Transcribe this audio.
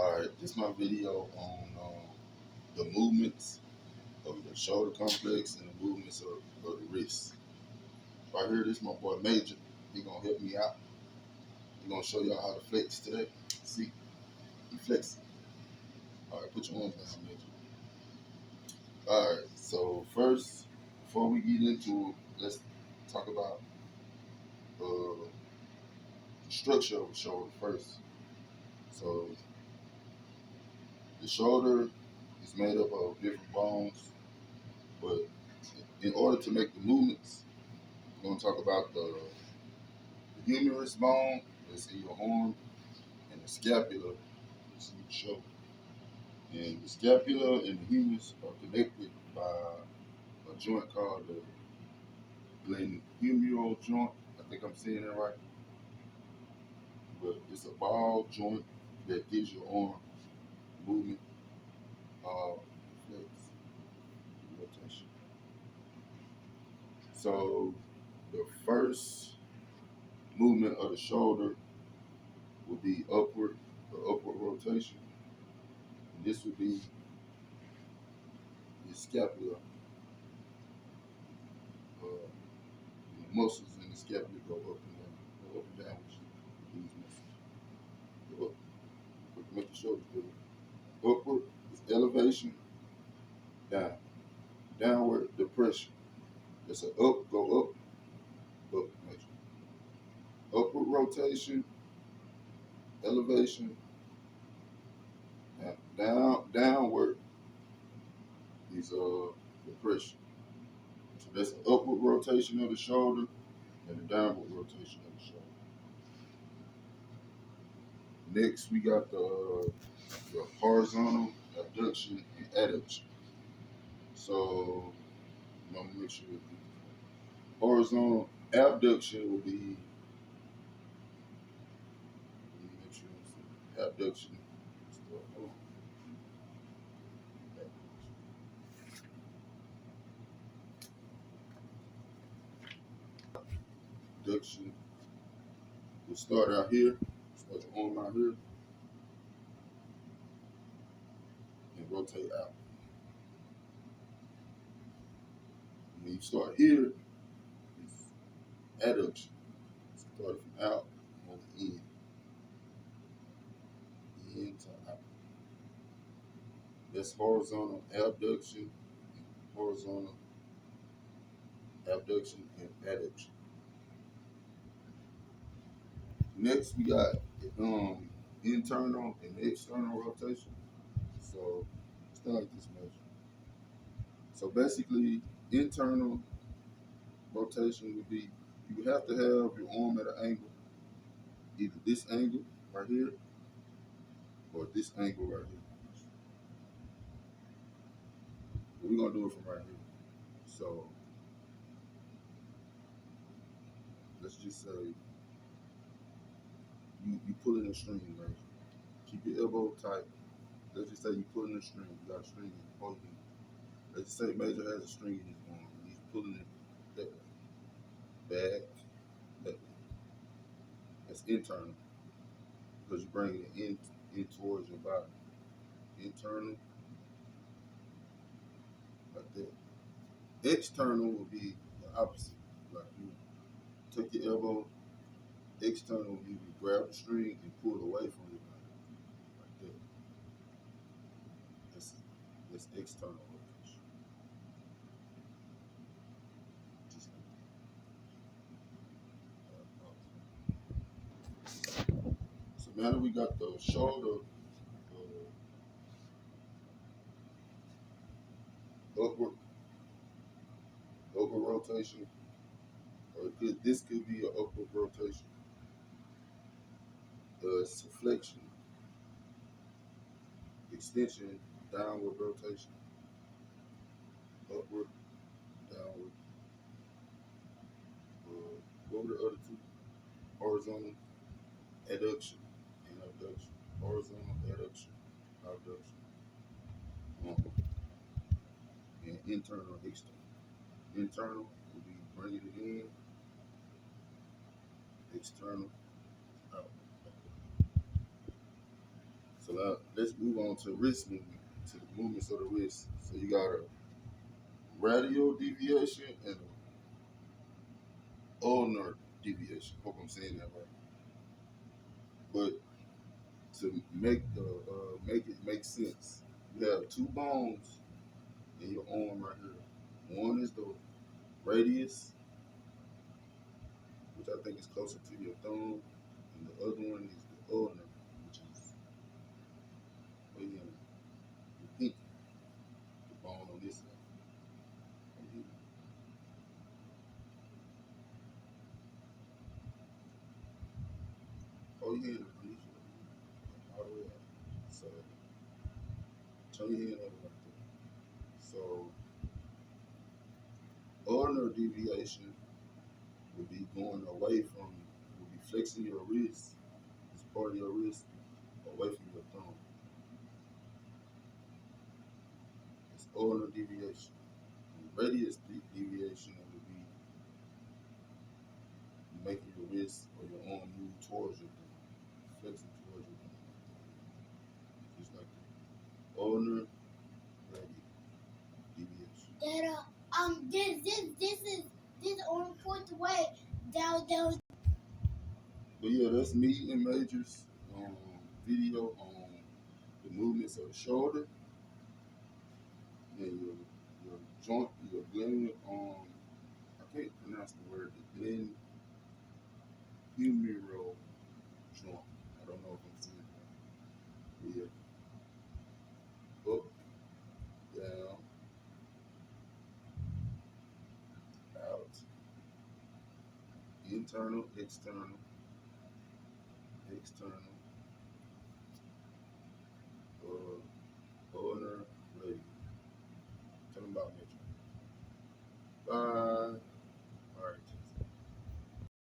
Alright, this is my video on the movements of the shoulder complex and the movements of the wrist. Right here, this is my boy Major. He gonna help me out. He gonna show y'all how to flex today. See, he flexing. Alright, put your arms down, Major. Alright, so first, before we get into it, let's talk about the structure of the shoulder first. So the shoulder is made up of different bones, but in order to make the movements, we're going to talk about the humerus bone, that's in your arm, and the scapula, that's in your shoulder. And the scapula and the humerus are connected by a joint called the glenohumeral joint. I think I'm saying that right. But it's a ball joint that gives your arm movement, flex, rotation. So the first movement of the shoulder will be upward, the upward rotation. And this would be the scapula. The muscles in the scapula go up and down with these muscles. Go up, make the shoulders go up. Upward is elevation, down. Downward, depression. It's an up, go up, motion. Upward rotation, elevation, downward is depression. So that's an upward rotation of the shoulder and a downward rotation of the shoulder. Next, we got the horizontal abduction and adduction. So, I'm gonna make sure horizontal abduction will be, make sure abduction. Abduction. We'll start out here, start your arm out here, and rotate out. When you start here, it's adduction. Start from out, on in to out. That's horizontal abduction, horizontal abduction, and adduction. Next, we got internal and external rotation. So, start like this measure. So basically, internal rotation would be you would have to have your arm at an angle, either this angle right here or this angle right here. But we're gonna do it from right here. So let's just say you pulling a string, right? Keep your elbow tight. Let's just say you pulling a string. You got a string holding it. Let's just say Major has a string in his arm. He's pulling it that way. Back, that way. That's internal because you're bringing it in towards your body. Internal, like that. External will be the opposite. Like you take your elbow, external, you grab the string and pull it away from your body. Like that. That's external rotation. Just like that. So now that we got the shoulder upward rotation, or this could be an upward rotation. It's flexion, extension, downward rotation, upward, downward. What were the other two? Horizontal adduction and abduction. Horizontal adduction, abduction. And internal, external. Internal will be bringing it in. External, out. So now let's move on to wrist movement, to the movements of the wrist. So you got a radial deviation and an ulnar deviation. Hope I'm saying that right. But to make it make sense, you have two bones in your arm right here. One is the radius, which I think is closer to your thumb, and the other one is the ulnar, which is right here, the pinky, the bone on this side. Right here. Oh yeah, underneath all the way up. So turn your hand over like that. So ulnar deviation would be going away from, would be flexing your wrist, this part of your wrist, away from your thumb. It's ulnar deviation. And radius deviation would be making your wrist or your arm move towards your thumb, flexing towards your thumb, just like that. Ulnar radius deviation. That this on fourth way down. But yeah, that's me and Major's video on the movements of the shoulder and your joint, your glenoid, I can't pronounce the word, the glenohumeral joint. I don't know if I'm saying it right. Yeah, up, down, out, internal, external, external, ulnar, radial. Tell them about Major.